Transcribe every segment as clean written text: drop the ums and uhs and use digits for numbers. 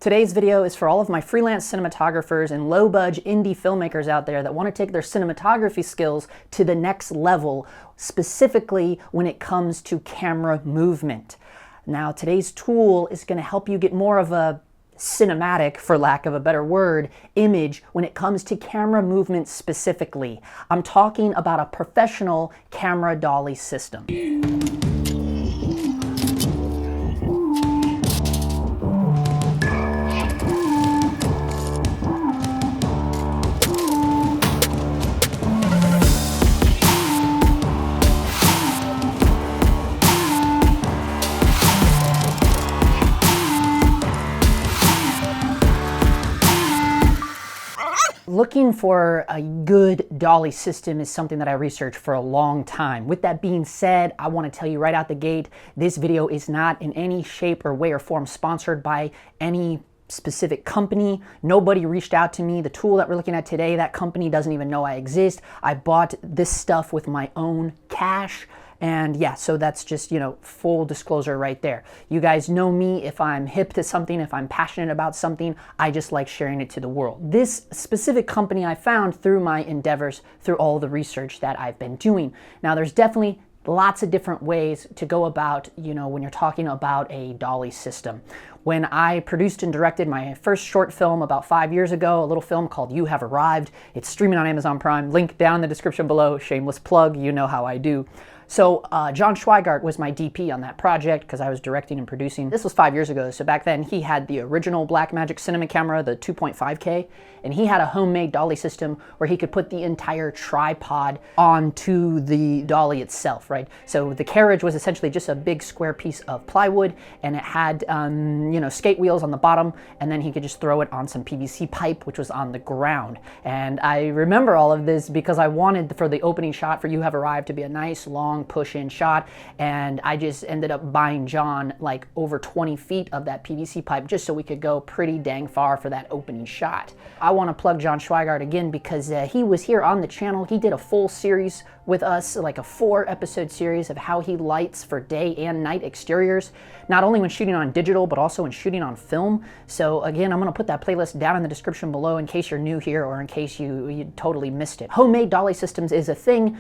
Today's video is for all of my freelance cinematographers and low-budget indie filmmakers out there that want to take their cinematography skills to the next level, specifically when it comes to camera movement. Now, today's tool is going to help you get more of a cinematic, for lack of a better word, image when it comes to camera movement specifically. I'm talking about a professional camera dolly system. Looking for a good dolly system is something that I researched for a long time. With that being said, I want to tell you right out the gate, this video is not in any shape or way or form sponsored by any specific company. Nobody reached out to me. The tool that we're looking at today, that company doesn't even know I exist. I bought this stuff with my own cash. And yeah, so that's just, full disclosure right there. You guys know me. If I'm hip to something, if I'm passionate about something, I just like sharing it to the world. This specific company I found through my endeavors, through all the research that I've been doing. Now, there's definitely lots of different ways to go about, when you're talking about a dolly system. When I produced and directed my first short film about 5 years ago, a little film called You Have Arrived, it's streaming on Amazon Prime, link down in the description below, shameless plug, you know how I do. So John Schweigart was my DP on that project because I was directing and producing. This was 5 years ago, so back then he had the original Blackmagic cinema camera, the 2.5K, and he had a homemade dolly system where he could put the entire tripod onto the dolly itself, right? So the Carriage was essentially just a big square piece of plywood, and it had, skate wheels on the bottom, and then he could just throw it on some PVC pipe, which was on the ground. And I remember all of this because I wanted for the opening shot for You Have Arrived to be a nice, long, push-in shot, and I just ended up buying John like over 20 feet of that PVC pipe just so we could go pretty dang far for that opening shot. I want to plug John Schweigart again because he was here on the channel. He did a full series with us, like a 4-episode series of how he lights for day and night exteriors, not only when shooting on digital, but also when shooting on film. So again, I'm going to put that playlist down in the description below in case you're new here or in case you totally missed it. Homemade dolly systems is a thing.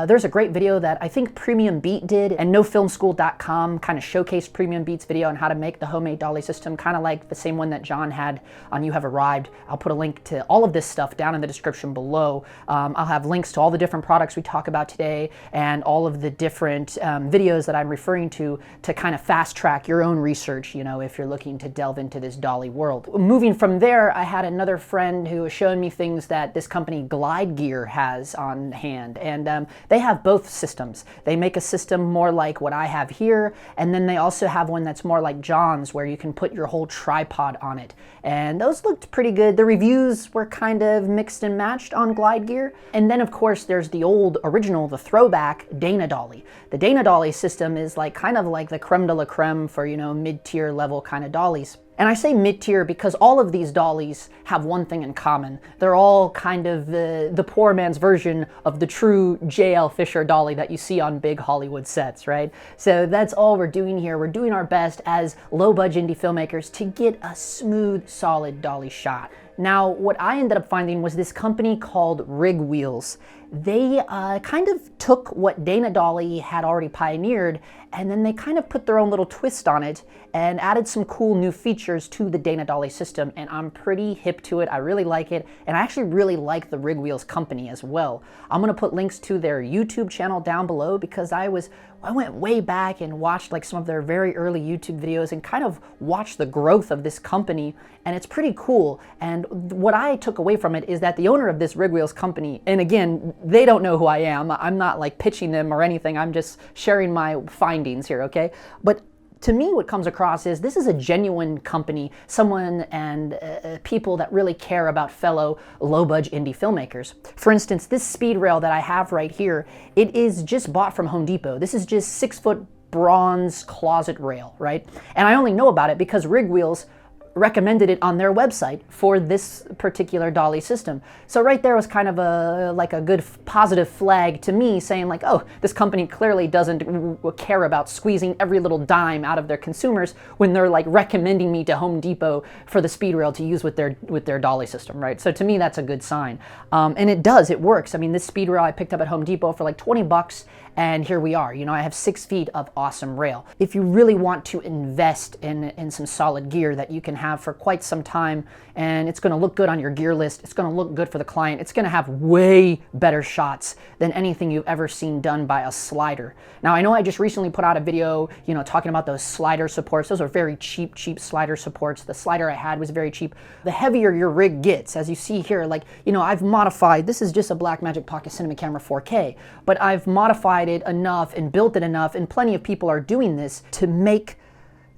There's a great video that I think Premium Beat did, and NoFilmSchool.com kind of showcased Premium Beat's video on how to make the homemade dolly system, kind of like the same one that John had on You Have Arrived. I'll put a link to all of this stuff down in the description below. I'll have links to all the different products we talk about today and all of the different videos that I'm referring to kind of fast track your own research, if you're looking to delve into this dolly world. Moving from there, I had another friend who was showing me things that this company Glide Gear has on hand, and they have both systems. They make a system more like what I have here, and then they also have one that's more like John's where you can put your whole tripod on it. And those looked pretty good. The reviews were kind of mixed and matched on Glide Gear. And then of course there's the old original, the throwback Dana Dolly. The Dana Dolly system is kind of like the creme de la creme for, mid-tier level kind of dollies. And I say mid-tier because all of these dollies have one thing in common. They're all kind of the poor man's version of the true J.L. Fisher dolly that you see on big Hollywood sets, right? So that's all we're doing here. We're doing our best as low-budget indie filmmakers to get a smooth, solid dolly shot. Now, what I ended up finding was this company called RigWheels. They kind of took what Dana Dolly had already pioneered, and then they kind of put their own little twist on it and added some cool new features to the Dana Dolly system, and I'm pretty hip to it. I really like it, and I actually really like the RigWheels company as well. I'm going to put links to their YouTube channel down below because I went way back and watched some of their very early YouTube videos and kind of watched the growth of this company, and it's pretty cool. And what I took away from it is that the owner of this RigWheels company, and again, they don't know who I am. I'm not pitching them or anything. I'm just sharing my findings here, okay? But to me, what comes across is this is a genuine company, someone and people that really care about fellow low-budget indie filmmakers. For instance, this speed rail that I have right here, it is just bought from Home Depot. This is just 6-foot bronze closet rail, right? And I only know about it because RigWheels recommended it on their website for this particular dolly system. So right there was kind of like a good positive flag to me, saying like, oh, this company clearly doesn't care about squeezing every little dime out of their consumers when they're like recommending me to Home Depot for the speed rail to use with their dolly system, right? So to me, that's a good sign. And it works. I mean, this speed rail I picked up at Home Depot for like 20 bucks, and here we are. You know, I have 6 feet of awesome rail. If you really want to invest in some solid gear that you can have for quite some time, and it's going to look good on your gear list, it's going to look good for the client, it's going to have way better shots than anything you've ever seen done by a slider. Now, I know I just recently put out a video, you know, talking about those slider supports. Those are very cheap slider supports. The slider I had was very cheap. The heavier your rig gets, as you see here, like, you know, I've modified, this is just a Blackmagic Pocket Cinema Camera 4K, but I've modified it enough and built it enough, and plenty of people are doing this, to make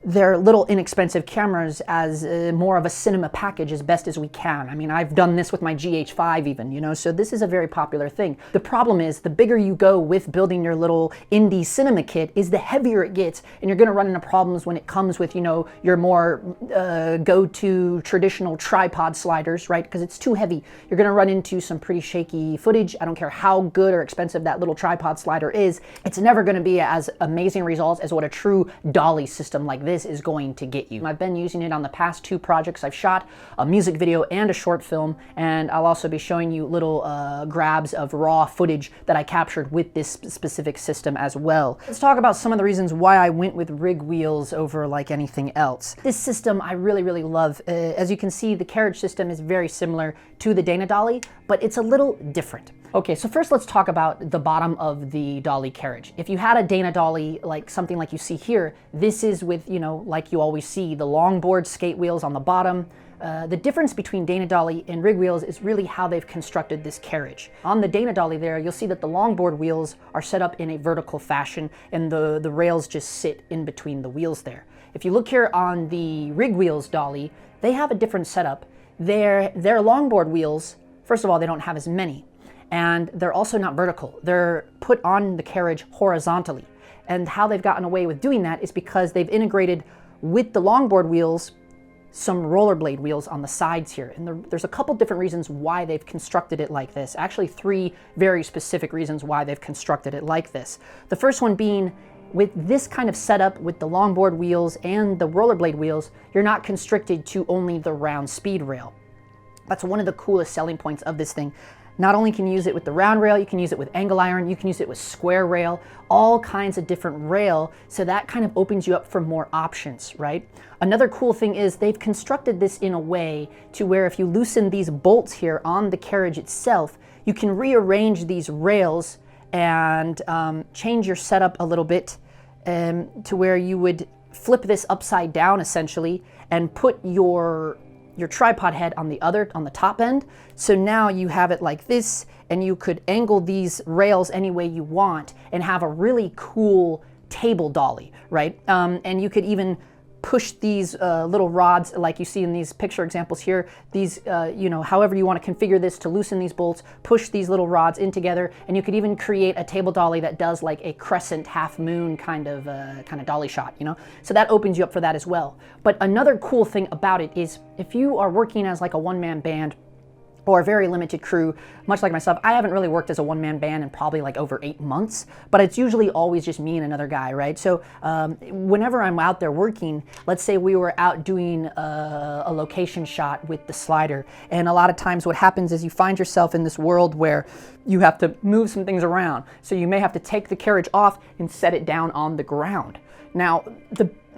their little inexpensive cameras as more of a cinema package as best as we can. I mean, I've done this with my GH5 even, you know, so this is a very popular thing. The problem is, the bigger you go with building your little indie cinema kit, is the heavier it gets, and you're gonna run into problems when it comes with, you know, your more go-to traditional tripod sliders, right? Because it's too heavy. You're gonna run into some pretty shaky footage. I don't care how good or expensive that little tripod slider is, it's never gonna be as amazing results as what a true dolly system like this is going to get you. I've been using it on the past 2 projects I've shot, a music video and a short film, and I'll also be showing you little grabs of raw footage that I captured with this specific system as well. Let's talk about some of the reasons why I went with RigWheels over like anything else. This system I really love. As you can see, the Carriage system is very similar to the Dana Dolly, but it's a little different. Okay, so first let's talk about the bottom of the dolly carriage. If you had a Dana Dolly, like something like you see here, this is with, you know, like you always see, the longboard skate wheels on the bottom. The difference between Dana Dolly and RigWheels is really how they've constructed this carriage. On the Dana Dolly there, you'll see that the longboard wheels are set up in a vertical fashion, and the rails just sit in between the wheels there. If you look here on the RigWheels dolly, they have a different setup. Their longboard wheels, first of all, they don't have as many. And they're also not vertical. They're put on the carriage horizontally. And how they've gotten away with doing that is because they've integrated with the longboard wheels some rollerblade wheels on the sides here. And there's a couple different reasons why they've constructed it like this. Actually, 3 very specific reasons why they've constructed it like this. The first one being, with this kind of setup with the longboard wheels and the rollerblade wheels, you're not constricted to only the round speed rail. That's one of the coolest selling points of this thing. Not only can you use it with the round rail, you can use it with angle iron, you can use it with square rail, all kinds of different rail, so that kind of opens you up for more options, right? Another cool thing is they've constructed this in a way to where if you loosen these bolts here on the carriage itself, you can rearrange these rails and change your setup a little bit to where you would flip this upside down essentially and put your tripod head on the top end. So now you have it like this, and you could angle these rails any way you want and have a really cool table dolly, right? And you could even push these little rods like you see in these picture examples here, these, you know, however you want to configure this to loosen these bolts, push these little rods in together, and you could even create a table dolly that does like a crescent half moon kind of dolly shot, you know? So that opens you up for that as well. But another cool thing about it is if you are working as like a one-man band or a very limited crew, much like myself, I haven't really worked as a one-man band in probably like over 8 months, but it's usually always just me and another guy, right? So whenever I'm out there working, let's say we were out doing a location shot with the slider, and a lot of times what happens is you find yourself in this world where you have to move some things around. So you may have to take the carriage off and set it down on the ground. Now,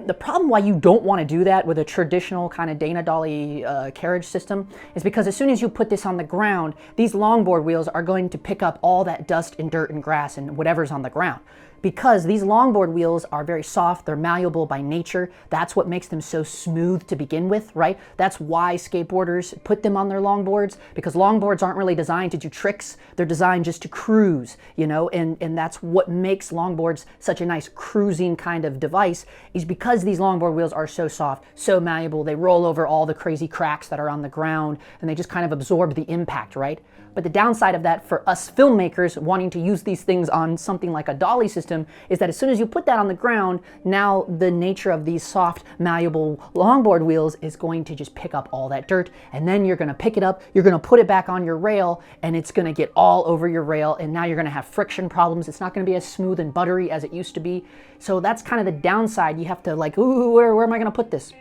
the problem why you don't want to do that with a traditional kind of Dana Dolly carriage system is because as soon as you put this on the ground, these longboard wheels are going to pick up all that dust and dirt and grass and whatever's on the ground. Because these longboard wheels are very soft, they're malleable by nature. That's what makes them so smooth to begin with, right? That's why skateboarders put them on their longboards, because longboards aren't really designed to do tricks. They're designed just to cruise, you know, and that's what makes longboards such a nice cruising kind of device, is because these longboard wheels are so soft, so malleable. They roll over all the crazy cracks that are on the ground, and they just kind of absorb the impact, right? But the downside of that for us filmmakers wanting to use these things on something like a dolly system system is that as soon as you put that on the ground, now the nature of these soft, malleable longboard wheels is going to just pick up all that dirt, and then you're gonna pick it up, you're gonna put it back on your rail, and it's gonna get all over your rail, and now you're gonna have friction problems. It's not gonna be as smooth and buttery as it used to be. So that's kind of the downside. You have to like, ooh, where am I gonna put this?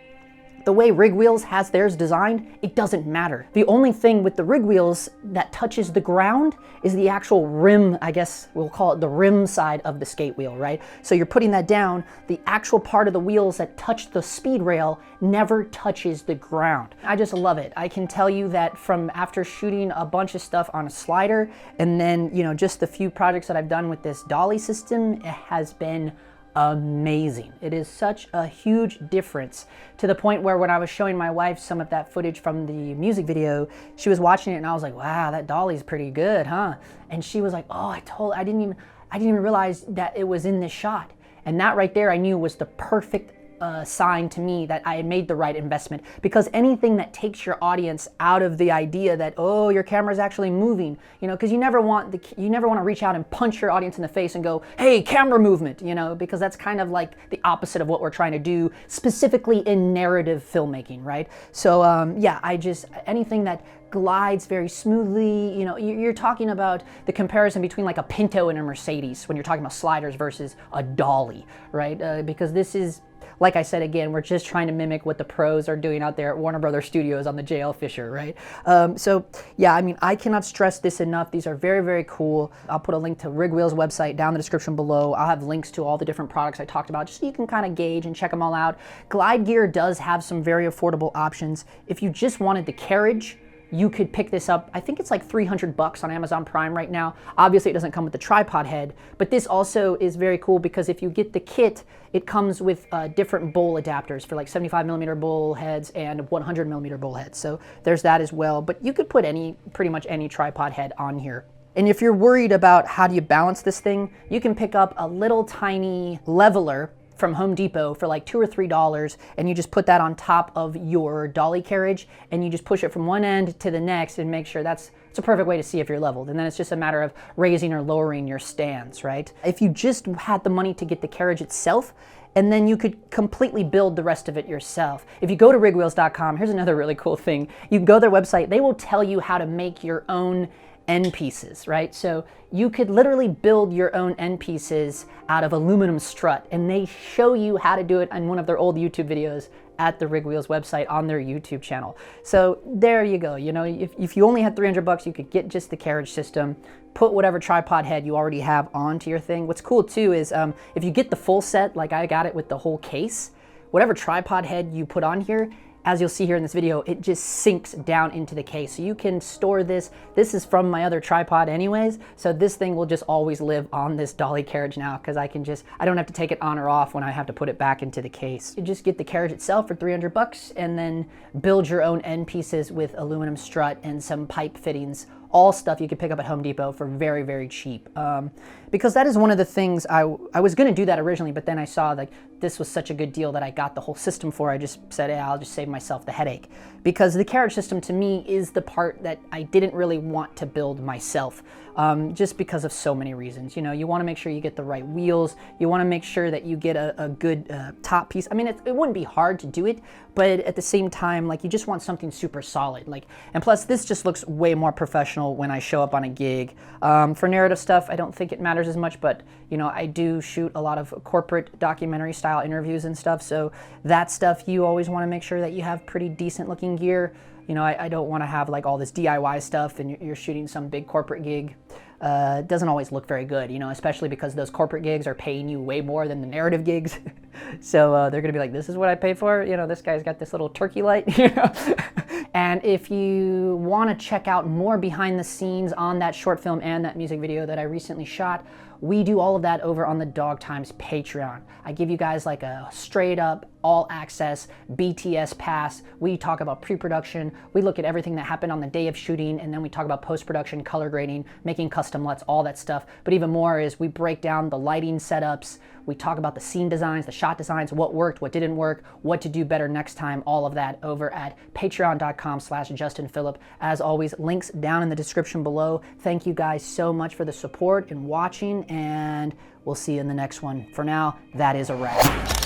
The way RigWheels has theirs designed, it doesn't matter. The only thing with the RigWheels that touches the ground is the actual rim, I guess we'll call it the rim side of the skate wheel, right? So you're putting that down, the actual part of the wheels that touch the speed rail never touches the ground. I just love it. I can tell you that from after shooting a bunch of stuff on a slider, and then, you know, just the few projects that I've done with this dolly system, it has been amazing. It is such a huge difference, to the point where when I was showing my wife some of that footage from the music video, she was watching it and I was like, wow, that dolly's pretty good, huh? And she was like, oh, I didn't even realize that it was in this shot. And that right there I knew was the perfect sign to me that I had made the right investment, because anything that takes your audience out of the idea that, oh, your camera's actually moving, you know, because you never want to reach out and punch your audience in the face and go, hey, camera movement, you know, because that's kind of like the opposite of what we're trying to do, specifically in narrative filmmaking, right? So yeah, anything that glides very smoothly, you know, you're talking about the comparison between like a Pinto and a Mercedes when you're talking about sliders versus a dolly, right? Because this is, like I said, again, we're just trying to mimic what the pros are doing out there at Warner Brothers Studios on the JL Fisher, right? So yeah, I mean, I cannot stress this enough. These are very, very cool. I'll put a link to RigWheels' website down in the description below. I'll have links to all the different products I talked about, just so you can kind of gauge and check them all out. Glide Gear does have some very affordable options. If you just wanted the Carriage, you could pick this up. I think it's like $300 on Amazon Prime right now. Obviously it doesn't come with the tripod head, but this also is very cool because if you get the kit, it comes with different bowl adapters for like 75mm bowl heads and 100mm bowl heads. So there's that as well, but you could put pretty much any tripod head on here. And if you're worried about how do you balance this thing, you can pick up a little tiny leveler from Home Depot for like $2 or $3, and you just put that on top of your dolly carriage and you just push it from one end to the next and make sure it's a perfect way to see if you're leveled. And then it's just a matter of raising or lowering your stands, right? If you just had the money to get the carriage itself, and then you could completely build the rest of it yourself. If you go to rigwheels.com, here's another really cool thing. You can go to their website, they will tell you how to make your own end pieces, right? So you could literally build your own end pieces out of aluminum strut, and they show you how to do it in one of their old YouTube videos at the RigWheels website on their YouTube channel. So there you go. You know, if you only had $300, you could get just the carriage system, put whatever tripod head you already have onto your thing. What's cool too is if you get the full set, like I got it with the whole case, whatever tripod head you put on here, as you'll see here in this video, it just sinks down into the case. So you can store this. This is from my other tripod anyways, so this thing will just always live on this dolly carriage now, because I don't have to take it on or off when I have to put it back into the case. You just get the carriage itself for $300 and then build your own end pieces with aluminum strut and some pipe fittings. All stuff you could pick up at Home Depot for very, very cheap. Because that is one of the things, I was gonna do that originally, but then I saw like this was such a good deal that I got the whole system for. I just said, yeah, I'll just save myself the headache. Because the carriage system to me is the part that I didn't really want to build myself. Just because of so many reasons. You know, you want to make sure you get the right wheels. You want to make sure that you get a good top piece. I mean, it wouldn't be hard to do it, but at the same time, like, you just want something super solid. Like, and plus, this just looks way more professional when I show up on a gig. For narrative stuff, I don't think it matters as much, but you know, I do shoot a lot of corporate documentary style interviews and stuff. So that stuff, you always want to make sure that you have pretty decent looking gear. You know, I don't want to have like all this DIY stuff and you're shooting some big corporate gig. It doesn't always look very good, you know, especially because those corporate gigs are paying you way more than the narrative gigs. So they're gonna be like, this is what I pay for? You know, this guy's got this little turkey light, you know? And if you want to check out more behind the scenes on that short film and that music video that I recently shot, we do all of that over on the Dog Times Patreon. I give you guys like a straight up all access BTS pass. We talk about pre-production, we look at everything that happened on the day of shooting, and then we talk about post-production, color grading, making custom LUTs, all that stuff. But even more is we break down the lighting setups, we talk about the scene designs, the shot designs, what worked, what didn't work, what to do better next time, all of that over at patreon.com/JustinPhillip. As always, links down in the description below. Thank you guys so much for the support and watching, and we'll see you in the next one. For now, that is a wrap.